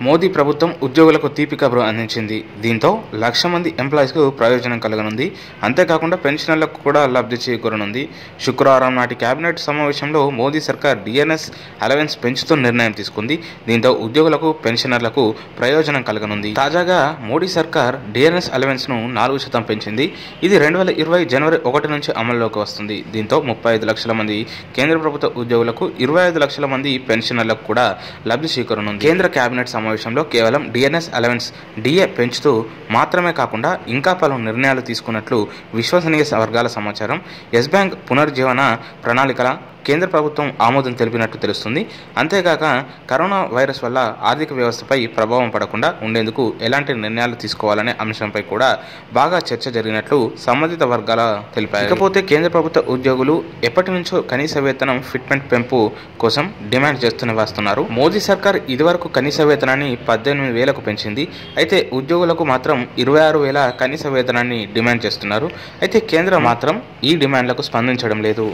మోదీ ప్రభుత్వం ఉద్యోగులకు తీపి కబురు అందించింది. దీంతో 1,00,000 మంది ఎంప్లాయీస్కు ప్రయోజనం కలగనుంది. అంతేకాకుండా పెన్షనర్లకు కూడా లబ్ధి చేకూరనుంది. శుక్రవారం నాటి కేబినెట్ సమావేశంలో మోదీ సర్కార్ డిఎన్ఎస్ అలవెన్స్ పెంచుతూ నిర్ణయం తీసుకుంది. దీంతో ఉద్యోగులకు, పెన్షనర్లకు ప్రయోజనం కలగనుంది. తాజాగా మోడీ సర్కార్ డిఎన్ఎస్ అలవెన్స్ను 4% పెంచింది. ఇది 2020 జనవరి 1 నుంచి అమల్లోకి వస్తుంది. దీంతో 35 లక్షల మంది కేంద్ర ప్రభుత్వ ఉద్యోగులకు, 25 లక్షల మంది పెన్షనర్లకు కూడా లబ్ధి చేకూరనుంది. కేంద్ర కేబినెట్ సమావేశంలో కేవలం డిఎన్ఎస్ అలవెన్స్ డిఏ పెంచుతూ మాత్రమే కాకుండా ఇంకా పలు నిర్ణయాలు తీసుకున్నట్లు విశ్వసనీయ వర్గాల సమాచారం. యెస్ బ్యాంక్ పునరుజ్జీవన ప్రణాళికల కేంద్ర ప్రభుత్వం ఆమోదం తెలిపినట్టు తెలుస్తుంది. అంతేకాక కరోనా వైరస్ వల్ల ఆర్థిక వ్యవస్థపై ప్రభావం పడకుండా ఉండేందుకు ఎలాంటి నిర్ణయాలు తీసుకోవాలనే అంశంపై కూడా బాగా చర్చ జరిగినట్లు సంబంధిత వర్గాల తెలిపాయి. ఇకపోతే కేంద్ర ప్రభుత్వ ఉద్యోగులు ఎప్పటి నుంచో కనీస వేతనం ఫిట్మెంట్ పెంపు కోసం డిమాండ్ చేస్తూనే వస్తున్నారు. మోదీ సర్కార్ ఇదివరకు కనీస వేతనాన్ని 18,000కు పెంచింది. అయితే ఉద్యోగులకు మాత్రం 26,000 కనీస వేతనాన్ని డిమాండ్ చేస్తున్నారు. అయితే కేంద్రం మాత్రం ఈ డిమాండ్లకు స్పందించడం లేదు.